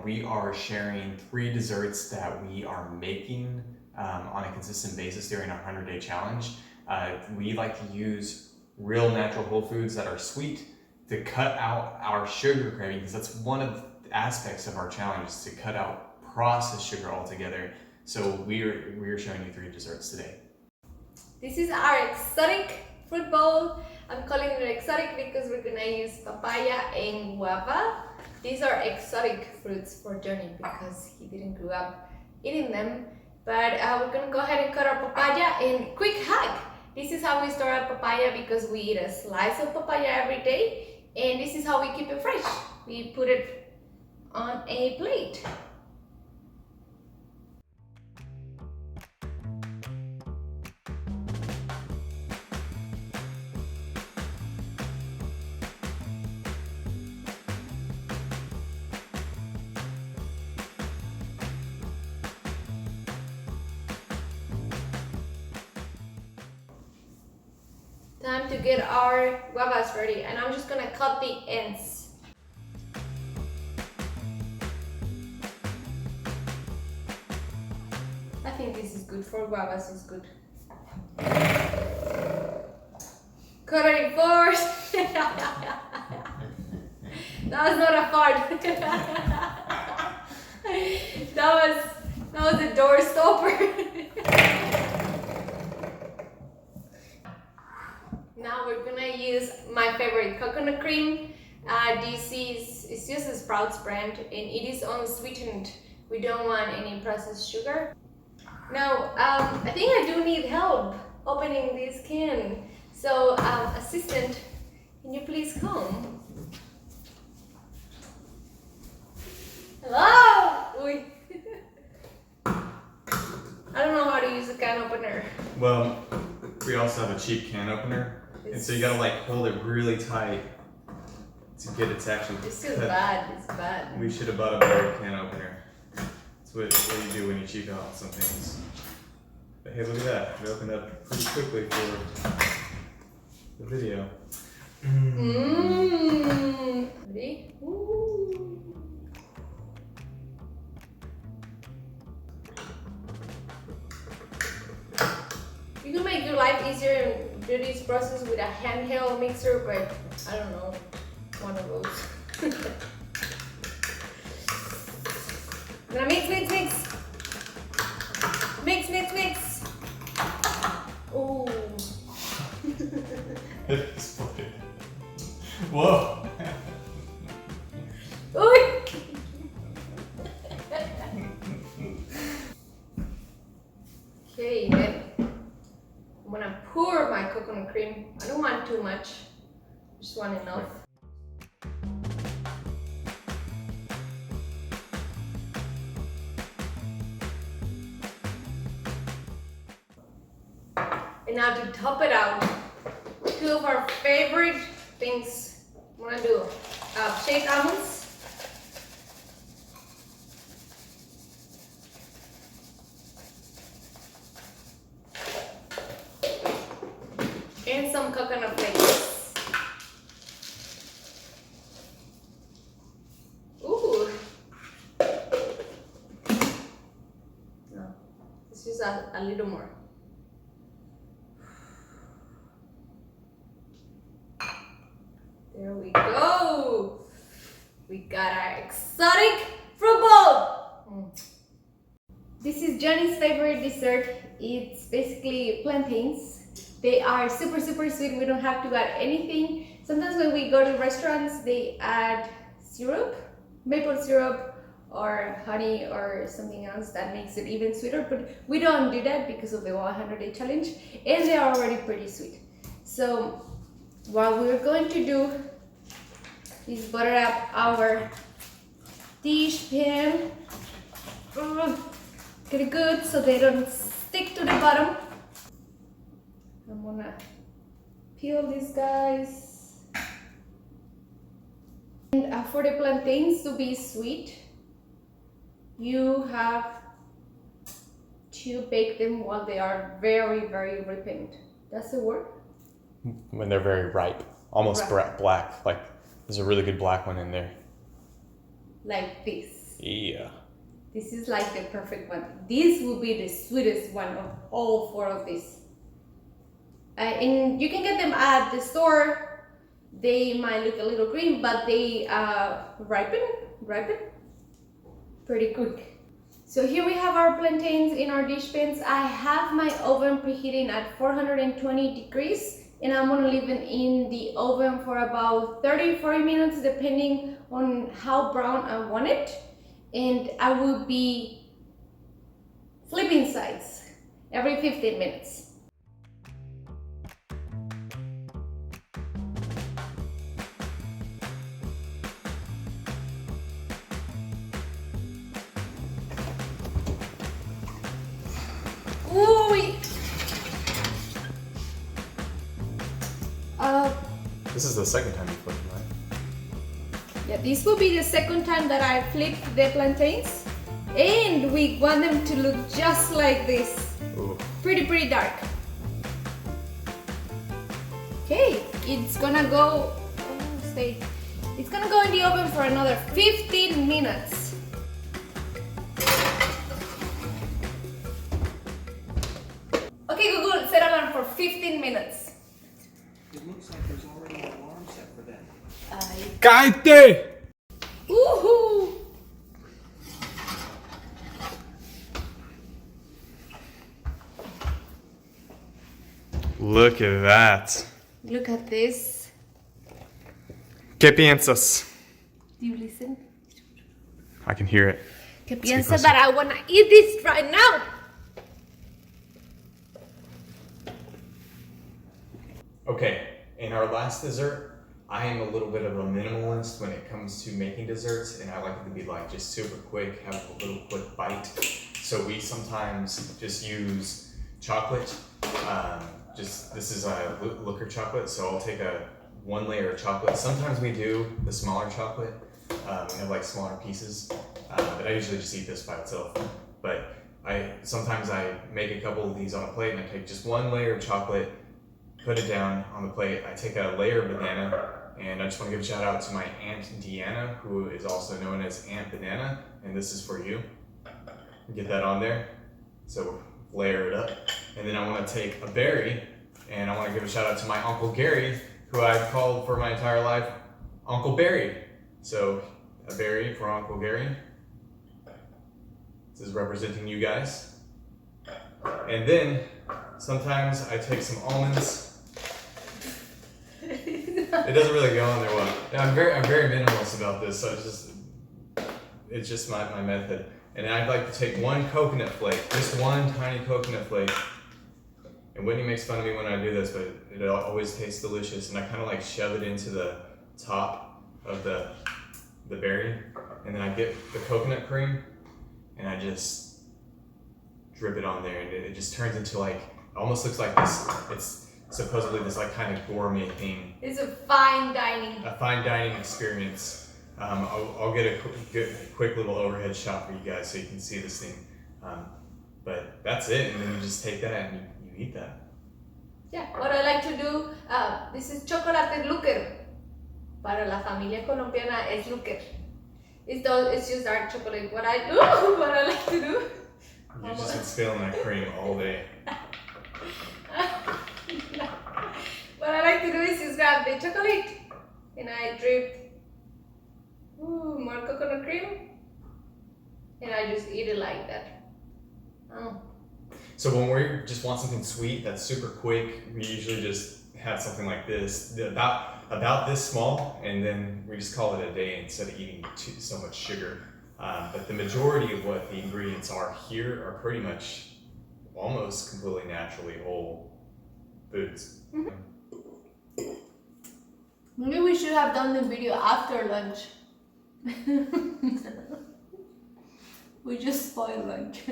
we are sharing 3 desserts that we are making on a consistent basis during our 100-day challenge. We like to use real natural whole foods that are sweet to cut out our sugar craving, because that's one of the aspects of our challenge, is to cut out processed sugar altogether. So we're showing you 3 desserts today. This is our exotic fruit bowl. I'm calling it exotic because we're gonna use papaya and guava. These are exotic fruits for Johnny because he didn't grow up eating them. But we're gonna go ahead and cut our papaya. And quick hack, this is how we store our papaya because we eat a slice of papaya every day. And this is how we keep it fresh. We put it on a plate. Time to get our guavas ready, and I'm just gonna cut the ends. I think this is good for guavas, it's good. Cut it in fours. That was not a fart. that was a door stopper. Now we're gonna use my favorite coconut cream. It's just a Sprouts brand and it is unsweetened. We don't want any processed sugar. Now, I think I do need help opening this can. So, assistant, can you please come? Hello! Uy. I don't know how to use a can opener. Well, we also have a cheap can opener. And so you gotta like hold it really tight to get it to actually It's still bad, it's bad. We should have bought a better can opener. That's what you do when you cheap out some things. But hey, look at that. It opened up pretty quickly for the video. Ready? Ooh. You can make your life easier and do this process with a handheld mixer, but I don't know, one of those. I'm gonna mix. Mix. Oh. Whoa. Ooh. Okay, then I'm gonna pour my coconut cream. I don't want too much, just want enough. And now to top it out, 2 of our favorite things I'm gonna do. Shaved almonds. And some coconut flakes. Ooh. No, let's use a little more. There we go. We got our exotic fruit bowl. This is Johnny's favorite dessert. It's basically plantains. They are super sweet. We don't have to add anything. Sometimes when we go to restaurants, they add syrup, maple syrup or honey or something else that makes it even sweeter, but we don't do that because of the 100-day challenge, and they are already pretty sweet. So what we're going to do is butter up our dish pan. Get it good so they don't stick to the bottom. I'm gonna peel these guys. And for the plantains to be sweet, you have to bake them while they are very ripened. That's the word? When they're very ripe, almost black. Like there's a really good black one in there. Like this. Yeah. This is like the perfect one. This will be the sweetest one of all 4 of these. And you can get them at the store. They might look a little green, but they ripen pretty quick. So here we have our plantains in our dish pans. I have my oven preheating at 420 degrees, and I'm gonna leave them in the oven for about 30-40 minutes, depending on how brown I want it. And I will be flipping sides every 15 minutes. Ooh! This is the second time you flipped, right? Yeah, this will be the second time that I flip the plantains, and we want them to look just like this. Ooh. Pretty dark. Okay, it's gonna go. It's gonna go in the oven for another 15 minutes. Okay, Google, set alarm for 15 minutes. It looks like there's already an alarm set for them. ¡Cállate! Woohoo! Look at that. Look at this. ¿Qué piensas? Do you listen? I can hear it. Que get piensa closer. that I wanna eat this right now. Okay, in our last dessert, I am a little bit of a minimalist when it comes to making desserts, and I like it to be like just super quick, have a little quick bite. So we sometimes just use chocolate. This is a liquor chocolate, so I'll take one layer of chocolate. Sometimes we do the smaller chocolate, we have like smaller pieces, but I usually just eat this by itself. But sometimes I make a couple of these on a plate, and I take just one layer of chocolate, put it down on the plate. I take a layer of banana, and I just want to give a shout out to my Aunt Deanna, who is also known as Aunt Banana, and this is for you. Get that on there. So layer it up. And then I want to take a berry, and I want to give a shout out to my Uncle Gary, who I've called for my entire life Uncle Barry. So a berry for Uncle Gary. This is representing you guys. And then sometimes I take some almonds. It doesn't really go on there well. Yeah, I'm very minimalist about this, so it's just my method. And I'd like to take one coconut flake, just one tiny coconut flake. And Whitney makes fun of me when I do this, but it always tastes delicious. And I kind of like shove it into the top of the berry, and then I get the coconut cream, and I just drip it on there, and it just turns into like, almost looks like this. It's supposedly this like kind of gourmet thing. It's a fine dining. A fine dining experience. I'll get a quick little overhead shot for you guys so you can see this thing. But that's it, and then you just take that and you eat that. Yeah, what I like to do, this is chocolate luker. Para la familia colombiana es luker. It's just dark chocolate. What I like to do. You've just been spilling that cream all day. What I like to do is just grab the chocolate and I drip more coconut cream, and I just eat it like that. Oh. So when we just want something sweet that's super quick, we usually just have something like this, about this small, and then we just call it a day instead of eating so much sugar. But the majority of what the ingredients are here are pretty much almost completely naturally whole foods. Mm-hmm. Maybe we should have done the video after lunch. We just spoiled lunch.